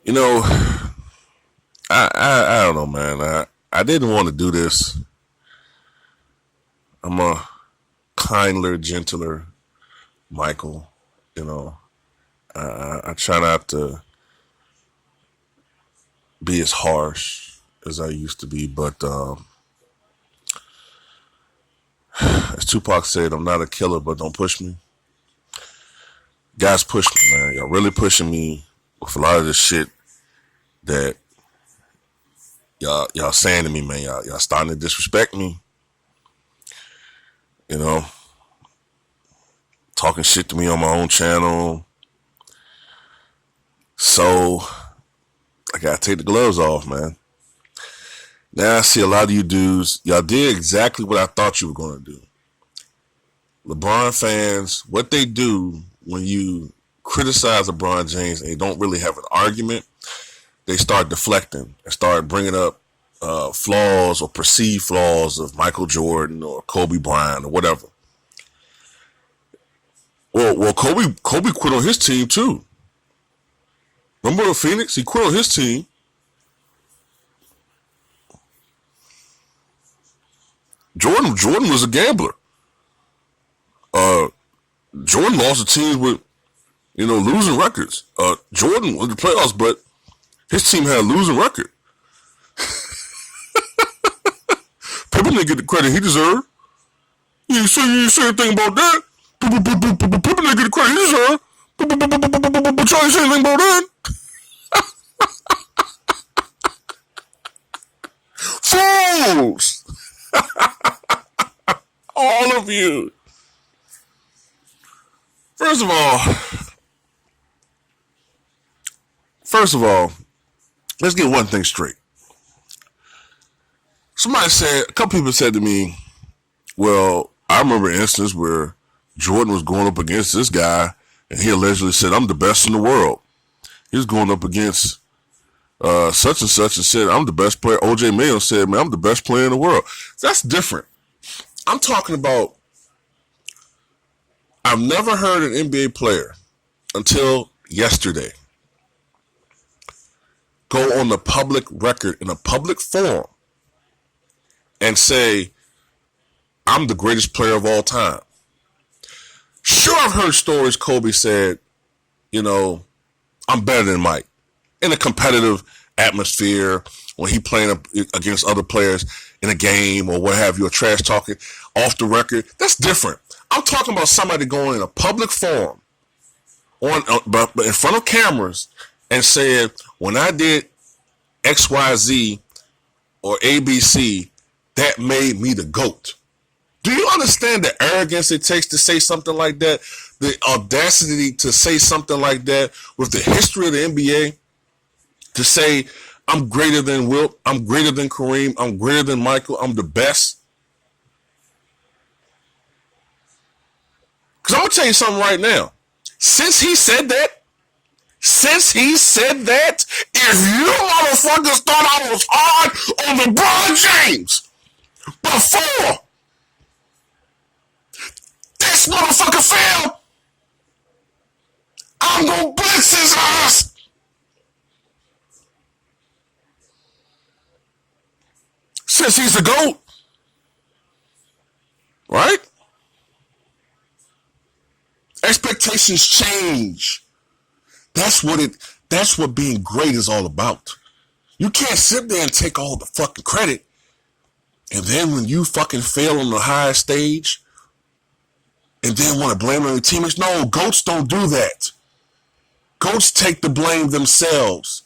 You know, I don't know, man. I didn't want to do this. I'm a kinder, gentler Michael. You know, I try not to be as harsh as I used to be, but as Tupac said, I'm not a killer, but don't push me. Guys, push me, man. Y'all really pushing me with a lot of this shit that y'all saying to me, man. Y'all starting to disrespect me. You know, talking shit to me on my own channel. So I gotta take the gloves off, man. Now I see a lot of you dudes. Y'all did exactly what I thought you were gonna do. LeBron fans, what they do when you criticize LeBron James and they don't really have an argument, they start deflecting and start bringing up flaws or perceived flaws of Michael Jordan or Kobe Bryant or whatever. Well, Kobe quit on his team too. Remember the Phoenix? He quit on his team. Jordan was a gambler. Uh, Jordan lost the teams with losing records. Jordan won the playoffs, but his team had a losing record. Pippen didn't get the credit he deserved. You say anything about that? Pippen didn't get the credit he deserved. But y'all ain't say anything about that. Fools! All of you. First of all, let's get one thing straight. A couple people said to me, well, I remember an instance where Jordan was going up against this guy and he allegedly said, I'm the best in the world. He was going up against such and such and said, I'm the best player. OJ Mayo said, man, I'm the best player in the world. That's different. I'm talking about, I've never heard an NBA player until yesterday go on the public record in a public forum and say, I'm the greatest player of all time. Sure, I've heard stories Kobe said, I'm better than Mike in a competitive atmosphere when he playing against other players in a game or what have you, or trash talking off the record. That's different. I'm talking about somebody going in a public forum but in front of cameras and said, when I did XYZ or ABC, that made me the GOAT. Do you understand the arrogance it takes to say something like that? The audacity to say something like that with the history of the NBA? To say, I'm greater than Wilt, I'm greater than Kareem, I'm greater than Michael, I'm the best. Because I'm going to tell you something right now. Since he said that, if you motherfuckers thought I was hard on LeBron James before this motherfucker failed, I'm going to blitz his ass. Since he's the GOAT. Right? Expectations change. That's what being great is all about. You can't sit there and take all the fucking credit, and then when you fucking fail on the highest stage, and then want to blame it on your teammates. No, GOATs don't do that. GOATs take the blame themselves.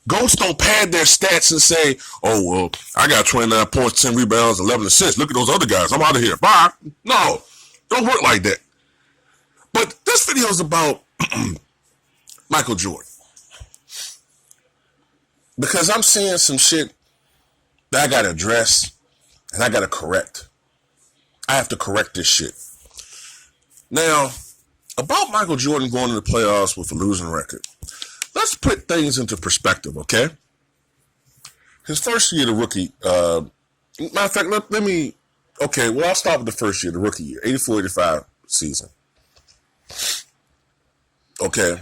GOATs don't pad their stats and say, oh, well, I got 29 points, 10 rebounds, 11 assists. Look at those other guys. I'm out of here. Bye. No, don't work like that. But this video is about Michael Jordan. Because I'm seeing some shit that I got to address and I got to correct. I have to correct this shit. Now, about Michael Jordan going to the playoffs with a losing record, let's put things into perspective, okay? His first year, the rookie, matter of fact, I'll start with the first year, the rookie year, 84-85 season. Okay.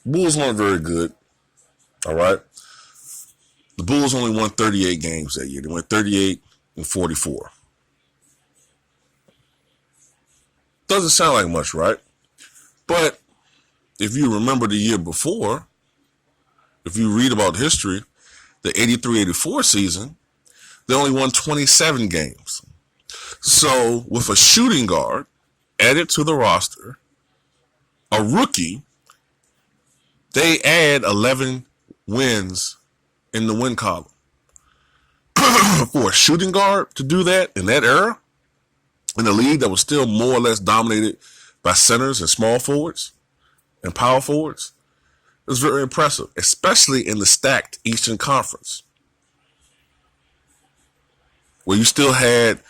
Bulls weren't very good. All right. The Bulls only won 38 games that year. They went 38-44. Doesn't sound like much, right? But if you remember the year before, if you read about history, the 83-84 season, they only won 27 games. So with a shooting guard added to the roster, a rookie, they add 11 wins in the win column. For a shooting guard to do that in that era, in a league that was still more or less dominated by centers and small forwards and power forwards, it was very impressive, especially in the stacked Eastern Conference, where you still had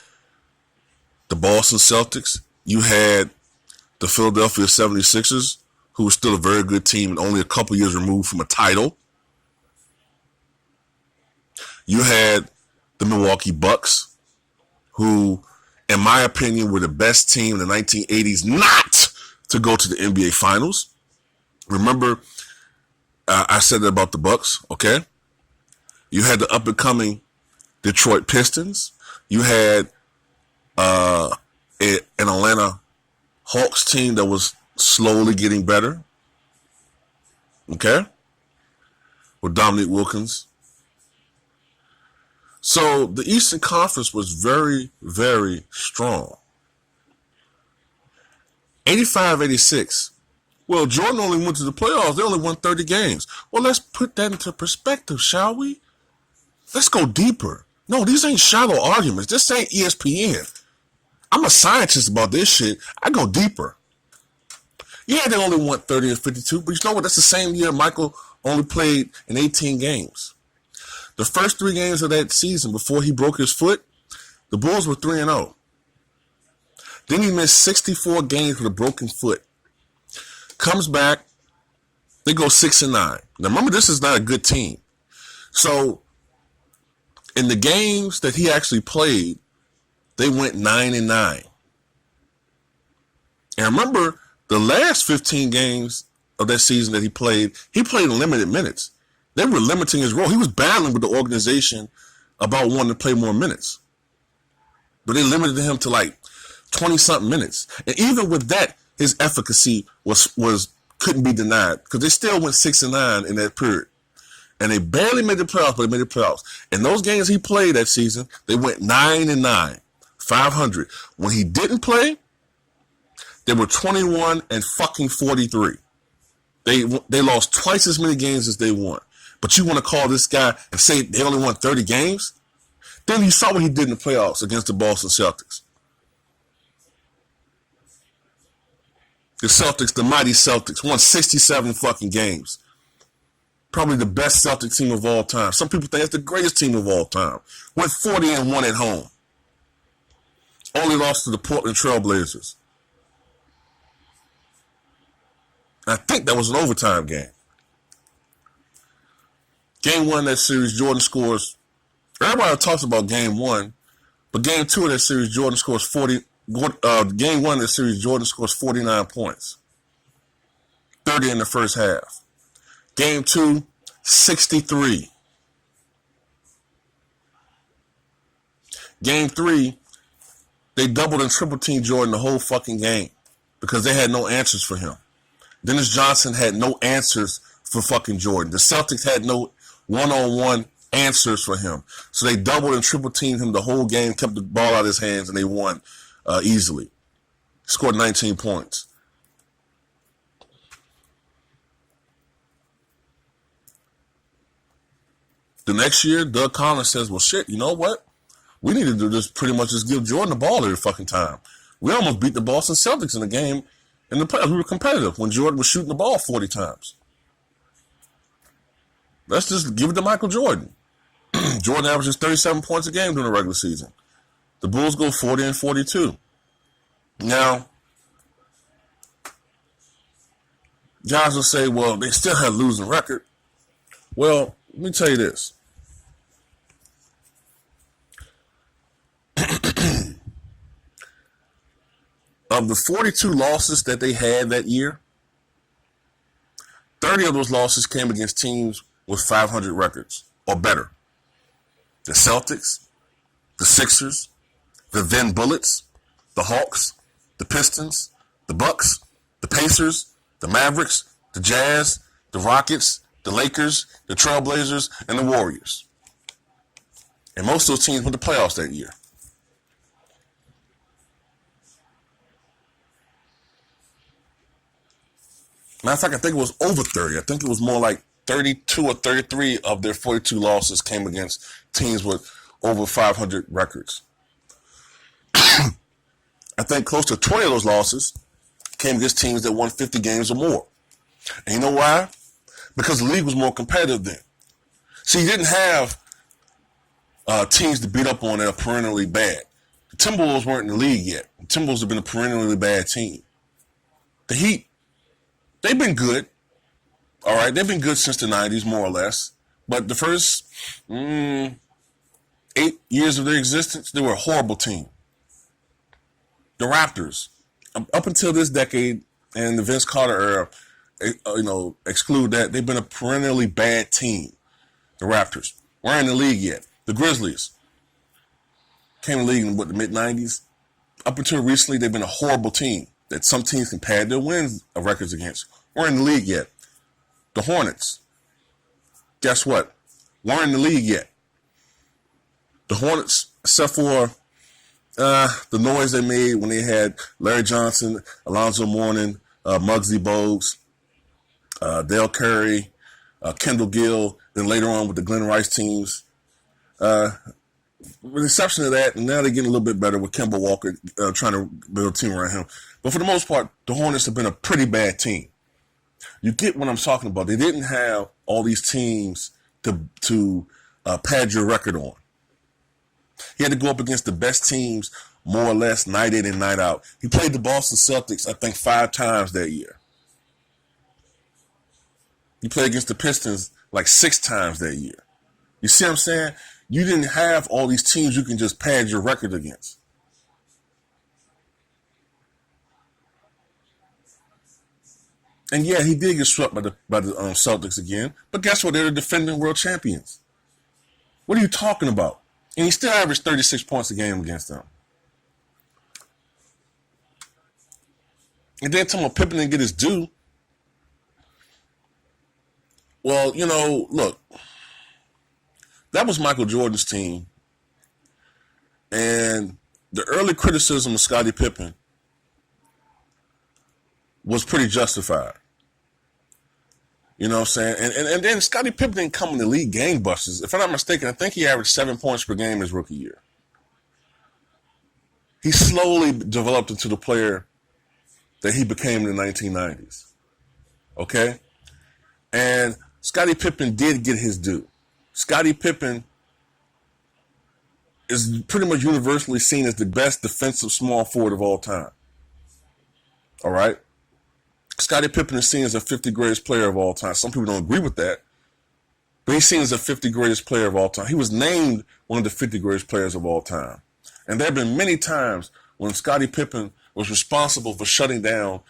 the Boston Celtics, you had the Philadelphia 76ers, who was still a very good team and only a couple years removed from a title. You had the Milwaukee Bucks, who, in my opinion, were the best team in the 1980s not to go to the NBA Finals. Remember, I said that about the Bucks, okay? You had the up-and-coming Detroit Pistons. You had an Atlanta Hawks team that was slowly getting better, okay? With Dominique Wilkins. So the Eastern Conference was very, very strong. 85-86. Well, Jordan only went to the playoffs. They only won 30 games. Well, let's put that into perspective, shall we? Let's go deeper. No, these ain't shallow arguments. This ain't ESPN. I'm a scientist about this shit. I go deeper. Yeah, they only won 30 and 52, but you know what? That's the same year Michael only played in 18 games. The first 3 games of that season before he broke his foot, the Bulls were 3-0. Then he missed 64 games with a broken foot. Comes back, they go 6-9. Now remember, this is not a good team. So in the games that he actually played, they went 9-9. And remember, the last 15 games of that season that he played in limited minutes. They were limiting his role. He was battling with the organization about wanting to play more minutes. But they limited him to like 20-something minutes. And even with that, his efficacy was couldn't be denied, because they still went 6-9 in that period. And they barely made the playoffs, but they made the playoffs. In those games he played that season, they went 9-9, 500. When he didn't play, they were 21-43. They lost twice as many games as they won. But you want to call this guy and say they only won 30 games? Then you saw what he did in the playoffs against the Boston Celtics. The Celtics, the mighty Celtics, won 67 fucking games. Probably the best Celtic team of all time. Some people think it's the greatest team of all time. Went 40-1 at home. Only lost to the Portland Trail Blazers. I think that was an overtime game. Game 1 of that series, Jordan scores. Everybody talks about game 1, but game 2 of that series, Jordan scores 40. Game 1 of that series, Jordan scores 49 points. 30 in the first half. Game 2, 63. Game 3, they doubled and triple teamed Jordan the whole fucking game because they had no answers for him. Dennis Johnson had no answers for fucking Jordan. The Celtics had no one-on-one answers for him. So they doubled and triple teamed him the whole game, kept the ball out of his hands, and they won easily. Scored 19 points. The next year, Doug Collins says, well, shit, you know what? We need to do this, pretty much just give Jordan the ball every fucking time. We almost beat the Boston Celtics in the game. In the playoffs, we were competitive when Jordan was shooting the ball 40 times. Let's just give it to Michael Jordan. Jordan averages 37 points a game during the regular season. The Bulls go 40-42. Now, guys will say, well, they still have a losing record. Well, let me tell you this. Of the 42 losses that they had that year, 30 of those losses came against teams with 500 records or better. The Celtics, the Sixers, the then Bullets, the Hawks, the Pistons, the Bucks, the Pacers, the Mavericks, the Jazz, the Rockets, the Lakers, the Trailblazers, and the Warriors. And most of those teams went to playoffs that year. Matter of fact, I think it was over 30. I think it was more like 32 or 33 of their 42 losses came against teams with over 500 records. I think close to 20 of those losses came against teams that won 50 games or more. And you know why? Because the league was more competitive then. See, you didn't have teams to beat up on that are perennially bad. The Timberwolves weren't in the league yet. The Timberwolves have been a perennially bad team. The Heat, they've been good. All right, they've been good since the 90s, more or less. But the first 8 years of their existence, they were a horrible team. The Raptors, up until this decade and the Vince Carter era, exclude that, they've been a perennially bad team. The Raptors weren't in the league yet. The Grizzlies came in the league in the mid-90s. Up until recently, they've been a horrible team that some teams can pad their wins records against. Weren't in the league yet. The Hornets, guess what? Weren't in the league yet. The Hornets, except for the noise they made when they had Larry Johnson, Alonzo Mourning, Muggsy Bogues, Dale Curry, Kendall Gill, then later on with the Glenn Rice teams. With the exception of that, and now they're getting a little bit better with Kemba Walker trying to build a team around him. But for the most part, the Hornets have been a pretty bad team. You get what I'm talking about. They didn't have all these teams to pad your record on. He had to go up against the best teams more or less night in and night out. He played the Boston Celtics, I think, 5 times that year. He played against the Pistons like 6 times that year. You see what I'm saying? You didn't have all these teams you can just pad your record against. And yeah, he did get swept by the Celtics again. But guess what? They're the defending world champions. What are you talking about? And he still averaged 36 points a game against them. And then talking about Pippen didn't get his due. Well, look. That was Michael Jordan's team. And the early criticism of Scottie Pippen was pretty justified. You know what I'm saying? And then Scottie Pippen didn't come in the league gangbusters. If I'm not mistaken, I think he averaged 7 points per game his rookie year. He slowly developed into the player that he became in the 1990s. Okay? And Scottie Pippen did get his due. Scottie Pippen is pretty much universally seen as the best defensive small forward of all time. All right? Scottie Pippen is seen as a 50 greatest player of all time. Some people don't agree with that, but he's seen as a 50 greatest player of all time. He was named one of the 50 greatest players of all time. And there have been many times when Scottie Pippen was responsible for shutting down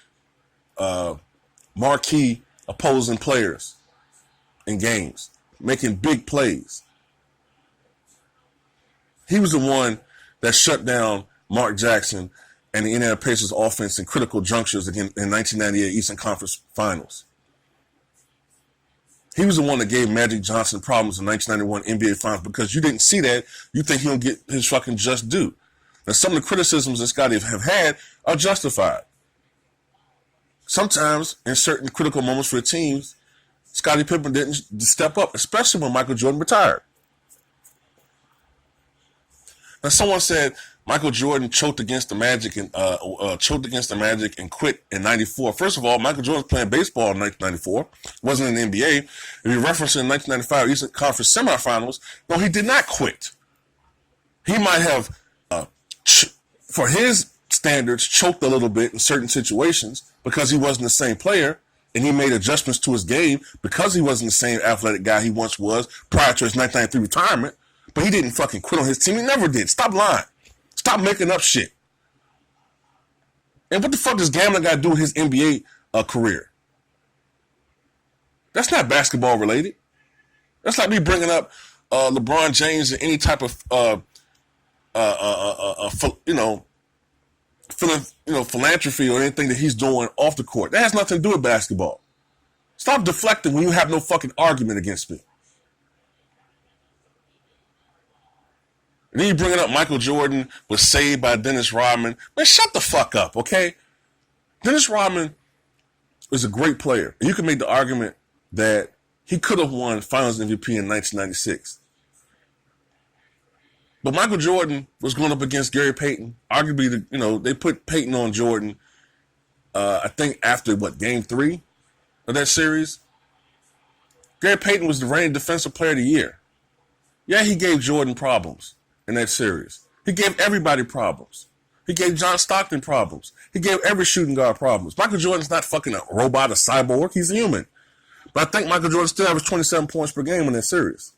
marquee opposing players in games, making big plays. He was the one that shut down Mark Jackson and the Indiana Pacers offense in critical junctures again in 1998 Eastern Conference Finals. He was the one that gave Magic Johnson problems in 1991 NBA Finals because you didn't see that. You think he'll get his fucking just due. Now, some of the criticisms that Scottie have had are justified. Sometimes, in certain critical moments for the teams, Scottie Pippen didn't step up, especially when Michael Jordan retired. Now, someone said Michael Jordan choked against the Magic and quit in '94. First of all, Michael Jordan was playing baseball in 1994. Wasn't in the NBA. If you reference in 1995 Eastern Conference semifinals, no, he did not quit. He might have, for his standards, choked a little bit in certain situations because he wasn't the same player, and he made adjustments to his game because he wasn't the same athletic guy he once was prior to his 1993 retirement. But he didn't fucking quit on his team. He never did. Stop lying. Stop making up shit. And what the fuck does gambling got to do with his NBA career? That's not basketball related. That's like me bringing up LeBron James and any type of philanthropy or anything that he's doing off the court. That has nothing to do with basketball. Stop deflecting when you have no fucking argument against me. And then you bringing up Michael Jordan was saved by Dennis Rodman. Man, shut the fuck up, okay? Dennis Rodman is a great player. And you can make the argument that he could have won Finals MVP in 1996. But Michael Jordan was going up against Gary Payton. Arguably, they put Payton on Jordan, I think after, game 3 of that series? Gary Payton was the reigning defensive player of the year. Yeah, he gave Jordan problems in that series. He gave everybody problems. He gave John Stockton problems. He gave every shooting guard problems. Michael Jordan's not fucking a robot, a cyborg. He's a human. But I think Michael Jordan still averaged 27 points per game in that series.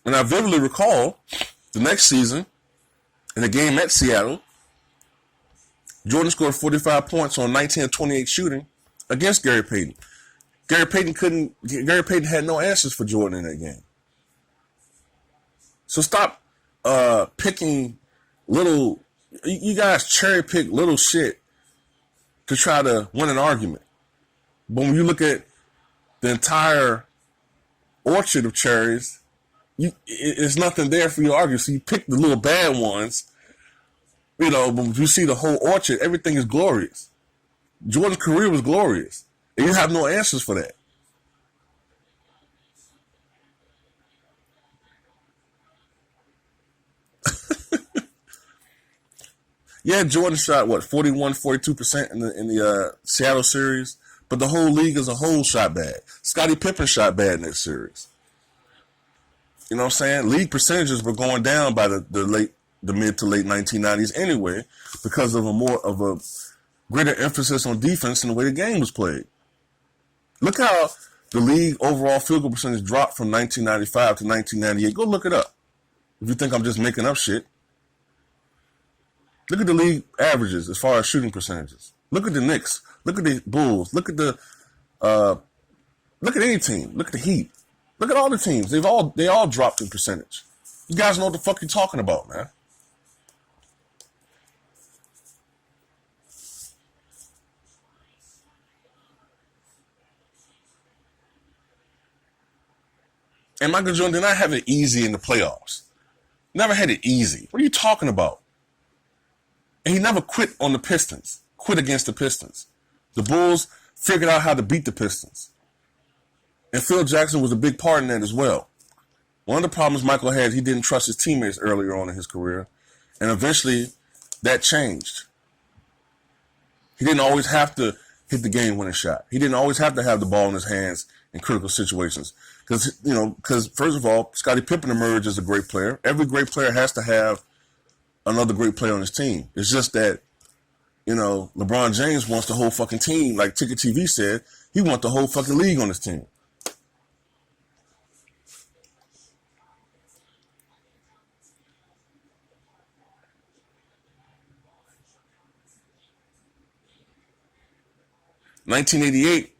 And I vividly recall the next season, in a game at Seattle, Jordan scored 45 points on 19 of 28 shooting against Gary Payton. Gary Payton had no answers for Jordan in that game. So stop picking little, you guys cherry pick little shit to try to win an argument. But when you look at the entire orchard of cherries, it's nothing there for you to argue. So you pick the little bad ones, but when you see the whole orchard, everything is glorious. Jordan's career was glorious. And you have no answers for that. Yeah, Jordan shot 42% in the Seattle series, but the whole league as a whole shot bad. Scottie Pippen shot bad in that series. You know what I'm saying? League percentages were going down by the mid to late 1990s anyway, because of a greater emphasis on defense and the way the game was played. Look how the league overall field goal percentage dropped from 1995 to 1998. Go look it up. If you think I'm just making up shit. Look at the league averages as far as shooting percentages. Look at the Knicks. Look at the Bulls. Look at any team. Look at the Heat. Look at all the teams. They all dropped in percentage. You guys know what the fuck you're talking about, man. And Michael Jordan did not have it easy in the playoffs. Never had it easy. What are you talking about? And he never quit on the Pistons. Quit against the Pistons. The Bulls figured out how to beat the Pistons. And Phil Jackson was a big part in that as well. One of the problems Michael had, he didn't trust his teammates earlier on in his career. And eventually, that changed. He didn't always have to hit the game-winning shot. He didn't always have to have the ball in his hands in critical situations. Because first of all, Scottie Pippen emerged as a great player. Every great player has to have another great player on his team. It's just that, LeBron James wants the whole fucking team. Like Ticket TV said, he wants the whole fucking league on his team. In 1988,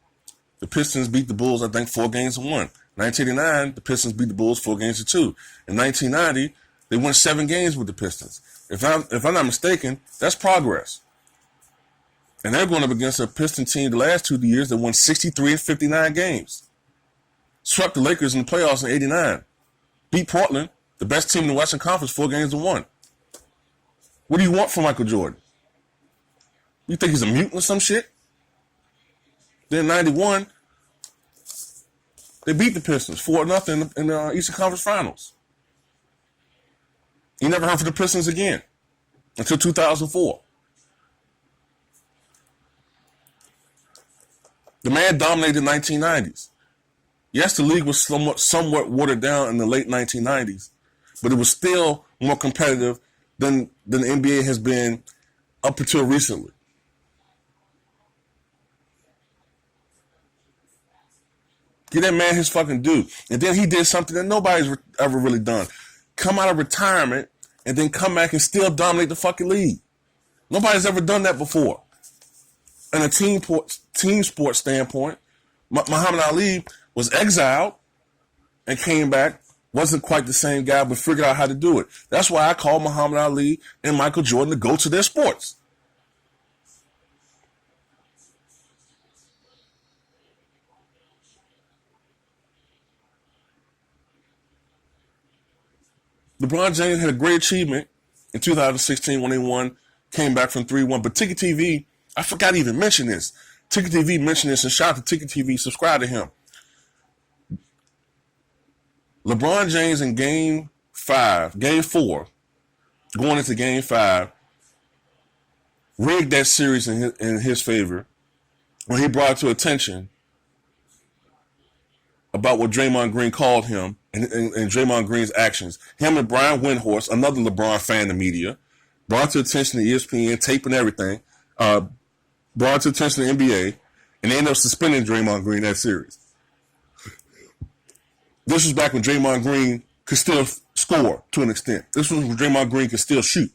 the Pistons beat the Bulls, I think, 4-1. 1989, the Pistons beat the Bulls 4-2. In 1990, they won 7 games with the Pistons. If I'm not mistaken, that's progress. And they're going up against a Piston team the last 2 years that won 63 and 59 games. Swept the Lakers in the playoffs in 89. Beat Portland, the best team in the Western Conference, 4-1. What do you want from Michael Jordan? You think he's a mutant or some shit? Then in 91, they beat the Pistons 4-0 in the Eastern Conference Finals. You never heard from the Pistons again until 2004. The man dominated the 1990s. Yes, the league was somewhat watered down in the late 1990s, but it was still more competitive than the NBA has been up until recently. Give that man his fucking due. And then he did something that nobody's ever really done. Come out of retirement and then come back and still dominate the fucking league. Nobody's ever done that before. and a team sport standpoint, Muhammad Ali was exiled and came back. Wasn't quite the same guy, but figured out how to do it. That's why I call Muhammad Ali and Michael Jordan the GOATs of their sports. LeBron James had a great achievement in 2016 when they won, came back from 3-1. But Ticket TV, I forgot to even mention this. Ticket TV mentioned this, and shout out to Ticket TV, subscribe to him. LeBron James in game 4, going into game 5, rigged that series in his favor when he brought to attention about what Draymond Green called him and Draymond Green's actions. Him and Brian Windhorst, another LeBron fan in the media, brought to attention to ESPN, tape and everything, brought to attention to the NBA, and they ended up suspending Draymond Green that series. This was back when Draymond Green could still score to an extent. This was when Draymond Green could still shoot.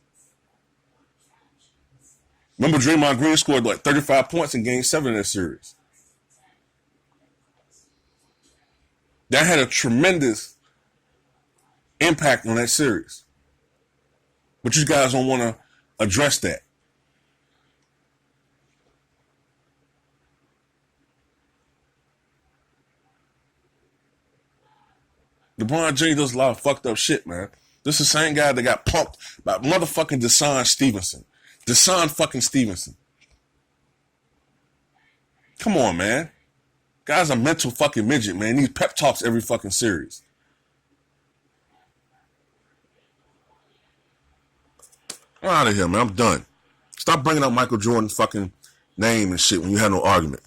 Remember, Draymond Green scored like 35 points in game 7 of that series. That had a tremendous impact on that series. But you guys don't want to address that. LeBron James does a lot of fucked up shit, man. This is the same guy that got pumped by motherfucking Deshaun Stevenson. Deshaun fucking Stevenson. Come on, man. Guy's a mental fucking midget, man. He needs pep talks every fucking series. I'm out of here, man. I'm done. Stop bringing up Michael Jordan's fucking name and shit when you have no argument.